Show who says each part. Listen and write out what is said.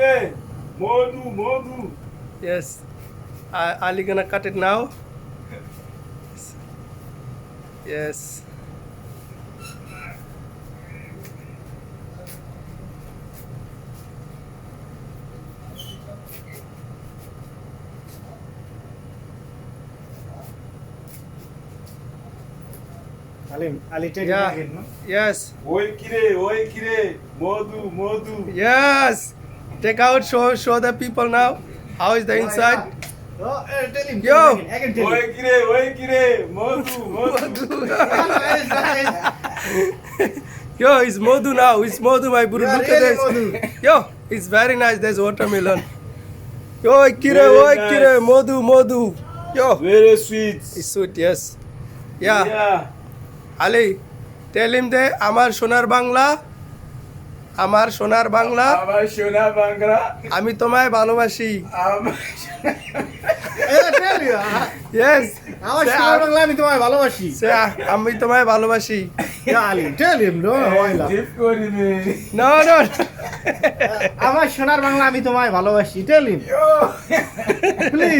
Speaker 1: kire, modu, modu.
Speaker 2: Yes. Ali gonna cut it now. Yes.
Speaker 3: Ali take it
Speaker 2: Yeah.
Speaker 3: again, no?
Speaker 2: Yes.
Speaker 1: Oi kire, modu, modu.
Speaker 2: Yes. Take out. Show the people now. How is the inside?
Speaker 3: Oh, tell him.
Speaker 2: Yo.
Speaker 3: Again tell him.
Speaker 1: Oi kire, modu, modu.
Speaker 2: Yo, it's Modu now. It's Modu, my bro.
Speaker 3: Yeah,
Speaker 2: Look
Speaker 3: really
Speaker 2: at this.
Speaker 3: Modu.
Speaker 2: Yo, it's very nice. There's watermelon. Yo, kire,
Speaker 1: Very
Speaker 2: oi kire,
Speaker 1: nice.
Speaker 2: Modu, Modu. Yo,
Speaker 1: Very sweet.
Speaker 2: it's sweet. Yes. Yeah.
Speaker 1: Yeah.
Speaker 2: Ali, tell him that আমার সোনার বাংলা, আমার সোনার বাংলা,
Speaker 1: আমার সোনা বাংলা,
Speaker 2: আমি তোমায় ভালোবাসি।
Speaker 1: আমার
Speaker 3: Tell you.
Speaker 2: Yes.
Speaker 3: আমার
Speaker 2: Say,
Speaker 3: সোনার বাংলা আমি তোমায় ভালোবাসি।
Speaker 2: say, আমি তোমায় ভালোবাসি।
Speaker 3: Yeah, Ali, tell him, no? Why not?
Speaker 1: জিপ করিবে।
Speaker 2: No, no.
Speaker 3: আমার সোনার বাংলা আমি তোমায় ভালোবাসি। Tell him.
Speaker 1: Yo.
Speaker 3: Please.